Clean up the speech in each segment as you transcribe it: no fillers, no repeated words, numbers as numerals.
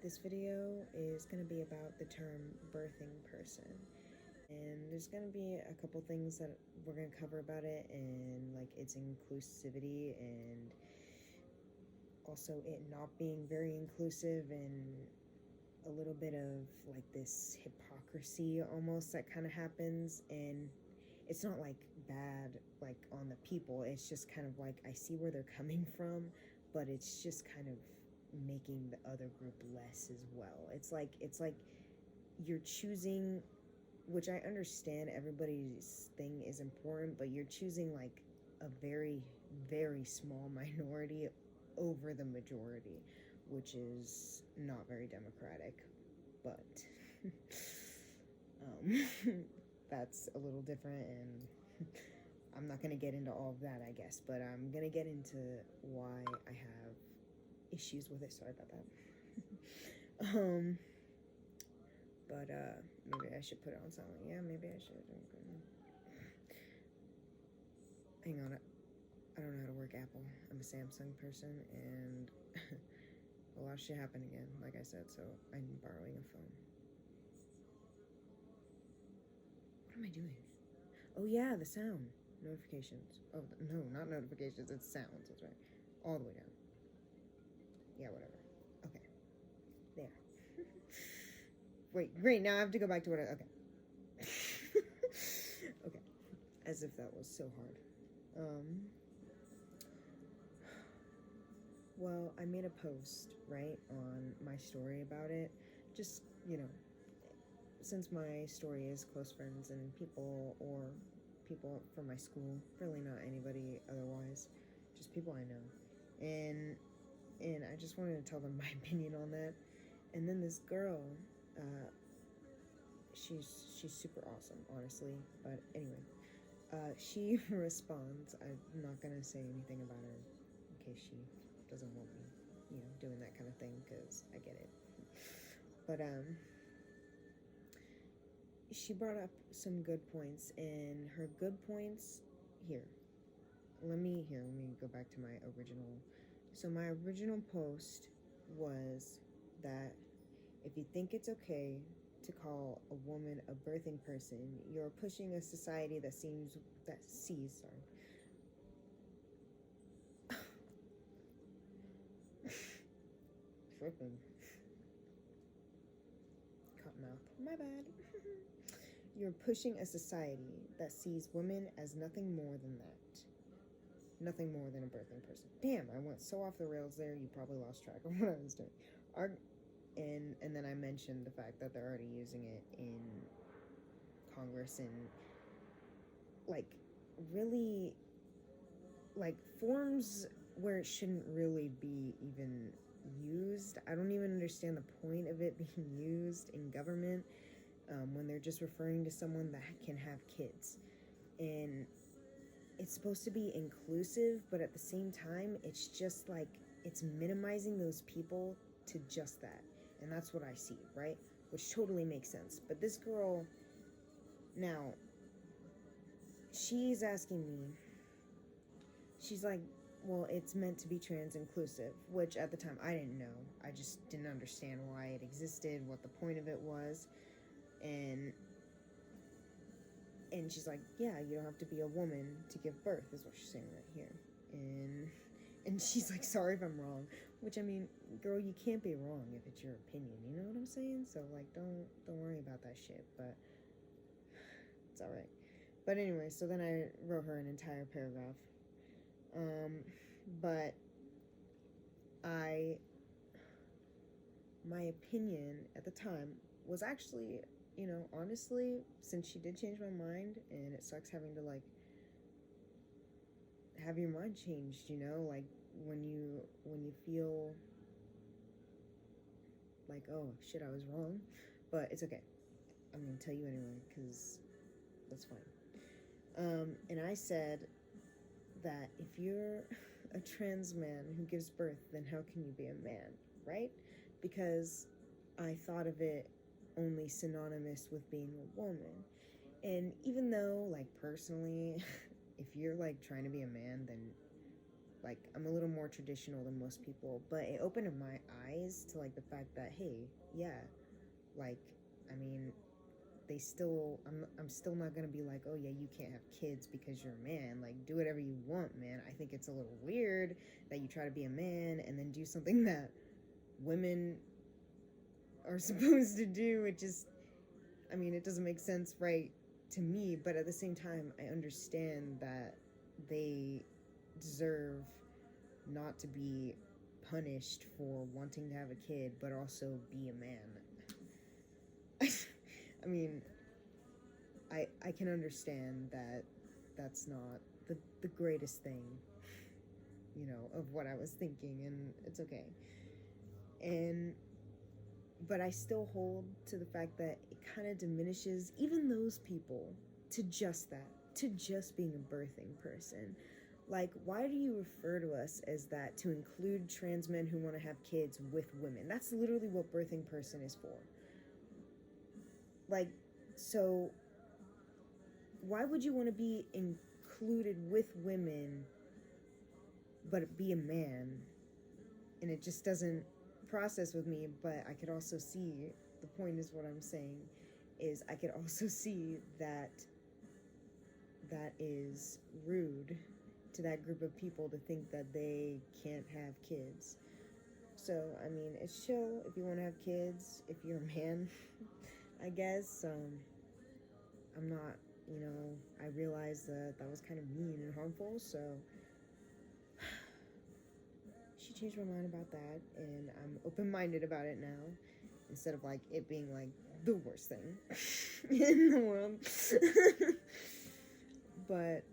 This video is going to be about the term birthing person. And there's going to be a couple things that we're going to cover about it, and like its inclusivity, and also it not being very inclusive, and a little bit of like this hypocrisy almost that kind of happens. And it's not like bad like on the people, it's just kind of like I see where they're coming from, but it's just kind of making the other group less as well. It's like you're choosing, which I understand everybody's thing is important, but you're choosing like a very, very small minority over the majority, which is not very democratic. But that's a little different, and I'm not going to get into all of that, I guess, but I'm going to get into why I have issues with it. Sorry about that. But maybe I should put it on silent. Yeah, maybe I should. Hang on, I don't know how to work Apple. I'm a Samsung person, and a lot of shit happened again, like I said, so I'm borrowing a phone. What am I doing? Oh yeah, the sound. Notifications. Oh, no, not notifications, it's sounds, that's right. All the way down. Yeah, whatever. Okay. There. Wait, great, now I have to go back to what I... Okay. Okay. As if that was so hard. Well, I made a post, right, on my story about it. Just, since my story is close friends and people, or people from my school, really not anybody otherwise, just people I know. And I just wanted to tell them my opinion on that. And then this girl, she's super awesome, honestly. But anyway, she responds. I'm not gonna say anything about her in case she doesn't want me, doing that kind of thing, because I get it. But she brought up some good points, and her good points let me go back to my original. So my original post was that if you think it's okay to call a woman a birthing person, you're pushing a society that sees tripping. Cottonmouth. My bad. You're pushing a society that sees women as nothing more than that. Nothing more than a birthing person. Damn, I went so off the rails there, you probably lost track of what I was doing. And then I mentioned the fact that they're already using it in Congress, and like really like forms where it shouldn't really be even used. I don't even understand the point of it being used in government, when they're just referring to someone that can have kids. And it's supposed to be inclusive, but at the same time, it's just like it's minimizing those people to just that. And that's what I see, right? Which totally makes sense. But this girl, now, she's asking me, she's like, well, it's meant to be trans inclusive, which at the time I didn't know. I just didn't understand why it existed, what the point of it was. And she's like, yeah, you don't have to be a woman to give birth, is what she's saying right here. And she's like, sorry if I'm wrong. Which, I mean, girl, you can't be wrong if it's your opinion, you know what I'm saying? So, like, don't worry about that shit, but it's alright. But anyway, so then I wrote her an entire paragraph. But my opinion at the time was actually, honestly, since she did change my mind, and it sucks having to, like, have your mind changed, like, when you feel like, oh, shit, I was wrong, but it's okay. I'm gonna tell you anyway, because that's fine. And I said that if you're a trans man who gives birth, then how can you be a man, right? Because I thought of it only synonymous with being a woman. And even though, like, personally, if you're, like, trying to be a man, then, like, I'm a little more traditional than most people, but it opened my eyes to, like, the fact that, hey, yeah, like, I mean, I'm still not gonna be like, oh yeah, you can't have kids because you're a man. Like, do whatever you want, man. I think it's a little weird that you try to be a man and then do something that women are supposed to do. It just, I mean, it doesn't make sense, right, to me, but at the same time, I understand that they deserve not to be punished for wanting to have a kid, but also be a man. I mean, I can understand that that's not the greatest thing, of what I was thinking, and it's okay. But I still hold to the fact that it kind of diminishes even those people to just that, to just being a birthing person. Like, why do you refer to us as that to include trans men who want to have kids with women? That's literally what birthing person is for. Like, so why would you want to be included with women but be a man? And it just doesn't process with me. But I could also see, the point is what I'm saying, is I could also see that that is rude to that group of people to think that they can't have kids. So, I mean, it's chill if you want to have kids, if you're a man, I guess. I'm not, I realized that that was kind of mean and harmful, so she changed my mind about that, and I'm open-minded about it now, instead of, like, it being, like, the worst thing in the world. But,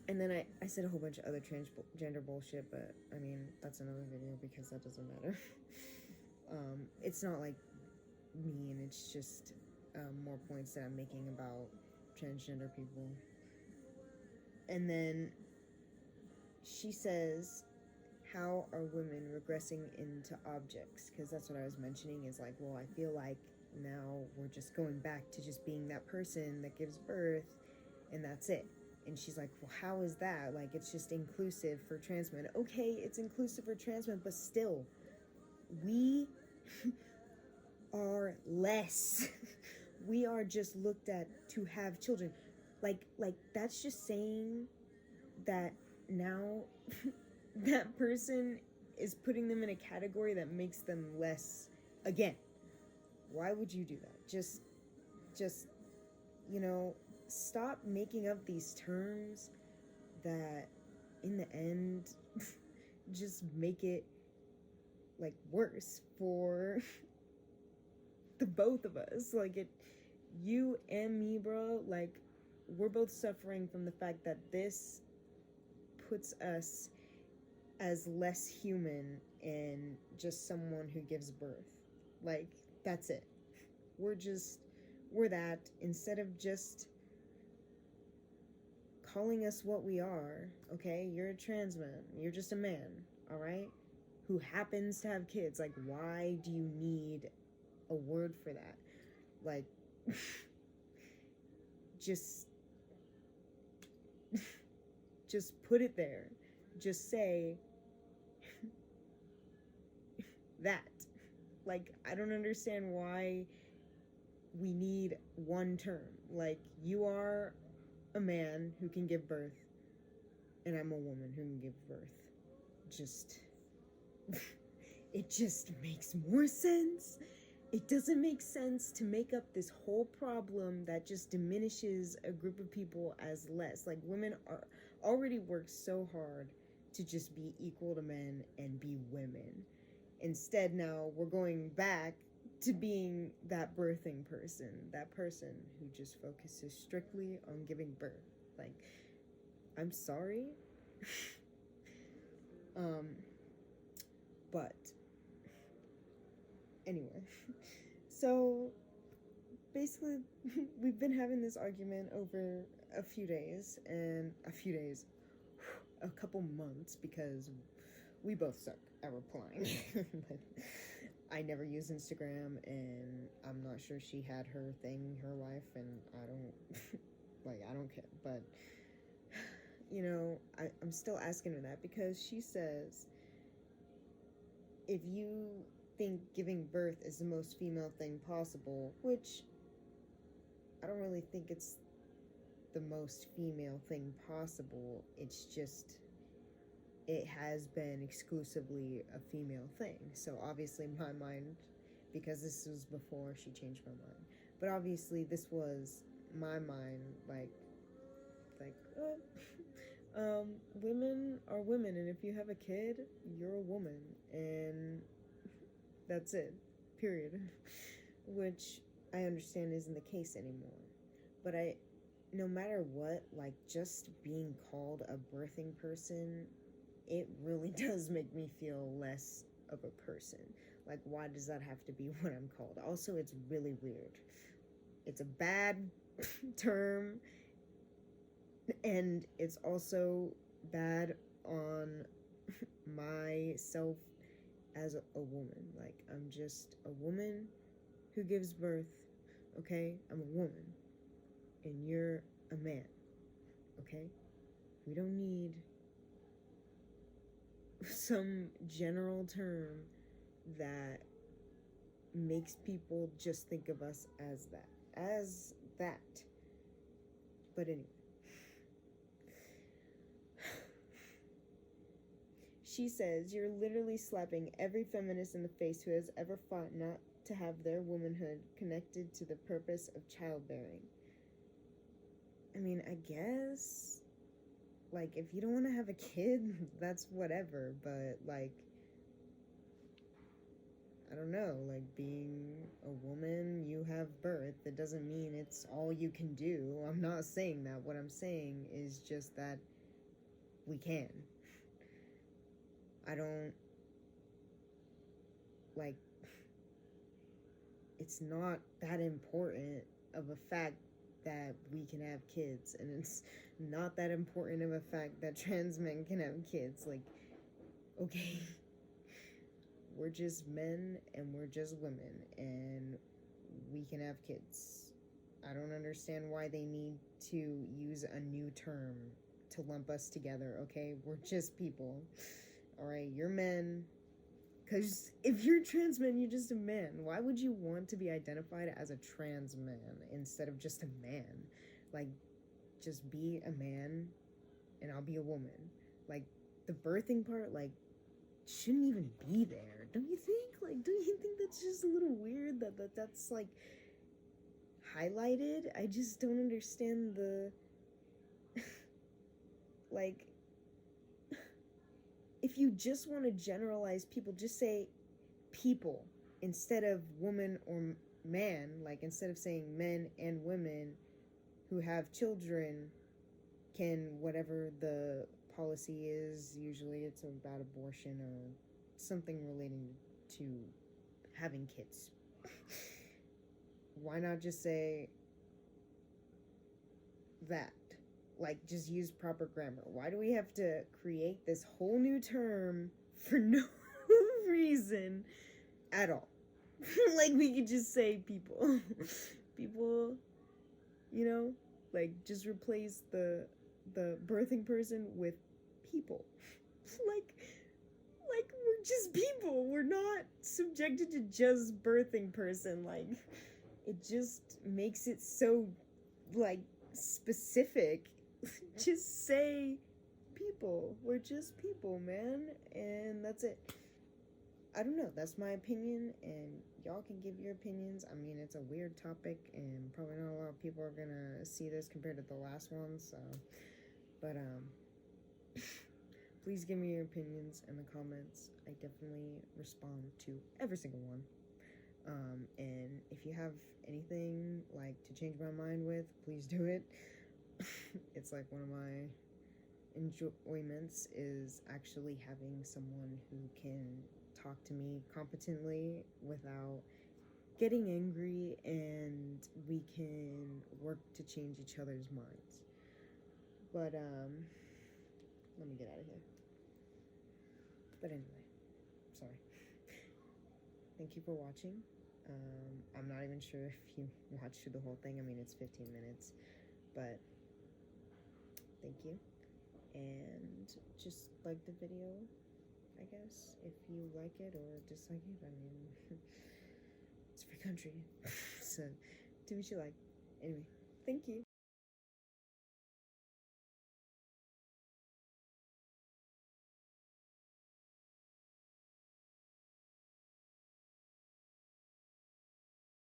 and then I said a whole bunch of other transgender bullshit, but, I mean, that's another video because that doesn't matter. It's not, like, mean, it's just more points that I'm making about transgender people. And then she says, how are women regressing into objects? Because that's what I was mentioning, is like, well, I feel like now we're just going back to just being that person that gives birth, and that's it. And she's like, well, how is that? Like, it's just inclusive for trans men. Okay, it's inclusive for trans men, but still, we are less. We are just looked at to have children. Like that's just saying that now that person is putting them in a category that makes them less again. Why would you do that? Just stop making up these terms that in the end just make it like worse for the both of us. Like, you and me, bro, like, we're both suffering from the fact that this puts us as less human and just someone who gives birth. Like, that's it. We're that, instead of just calling us what we are. Okay, you're a trans man, you're just a man, all right, who happens to have kids. Like, why do you need a word for that? Like, just put it there. Just say that. Like, I don't understand why we need one term. Like, you are a man who can give birth, and I'm a woman who can give birth. It just makes more sense. It doesn't make sense to make up this whole problem that just diminishes a group of people as less. Like, women are already work so hard to just be equal to men and be women. Instead, now we're going back to being that birthing person, that person who just focuses strictly on giving birth. Like, I'm sorry. But anyway, so basically we've been having this argument over a couple months, because we both suck at replying. I never use Instagram, and I'm not sure she had her thing, her life, and I don't care. But you know, I'm still asking her that because she says, if you think giving birth is the most female thing possible, which I don't really think it's the most female thing possible, it's just, it has been exclusively a female thing. So obviously my mind, because this was before she changed my mind, but obviously this was my mind, like women are women, and if you have a kid, you're a woman, and that's it, period. Which I understand isn't the case anymore. But no matter what, like, just being called a birthing person, it really does make me feel less of a person. Like, why does that have to be what I'm called? Also, it's really weird. It's a bad term, and it's also bad on myself as a woman. Like, I'm just a woman who gives birth, okay? I'm a woman, and you're a man, okay? We don't need some general term that makes people just think of us as that. But anyway. She says, you're literally slapping every feminist in the face who has ever fought not to have their womanhood connected to the purpose of childbearing. I mean, I guess, like, if you don't want to have a kid, that's whatever, but, like, I don't know, like, being a woman, you have birth, it doesn't mean it's all you can do. I'm not saying that. What I'm saying is just that we can. I don't, like, it's not that important of a fact that we can have kids, and it's not that important of a fact that trans men can have kids. Like, okay, we're just men and we're just women, and we can have kids. I don't understand why they need to use a new term to lump us together, okay? We're just people. Alright, you're men. Because if you're trans man, you're just a man. Why would you want to be identified as a trans man instead of just a man? Like, just be a man and I'll be a woman. Like, the birthing part, like, shouldn't even be there. Don't you think? Like, don't you think that's just a little weird that's like highlighted? I just don't understand the like, if you just want to generalize people, just say people instead of woman or man. Like, instead of saying men and women who have children can, whatever the policy is, usually it's about abortion or something relating to having kids. Why not just say that? Like, just use proper grammar. Why do we have to create this whole new term for no reason at all? Like, we could just say people. People, you know? Like, just replace the birthing person with people. like we're just people. We're not subjected to just birthing person. Like, it just makes it so, like, specific. Just say people. We're just people, man, and that's it. I don't know, that's my opinion, and y'all can give your opinions. I mean, it's a weird topic, and probably not a lot of people are gonna see this compared to the last one, so, but, please give me your opinions in the comments. I definitely respond to every single one. And if you have anything, like, to change my mind with, please do it. It's like one of my enjoyments is actually having someone who can talk to me competently without getting angry, and we can work to change each other's minds. But let me get out of here. But anyway, sorry. Thank you for watching. I'm not even sure if you watched through the whole thing. I mean, it's 15 minutes, but thank you. and just like the video, I guess, if you like it or dislike it. I mean, it's a free country, so do what you like. Anyway, thank you.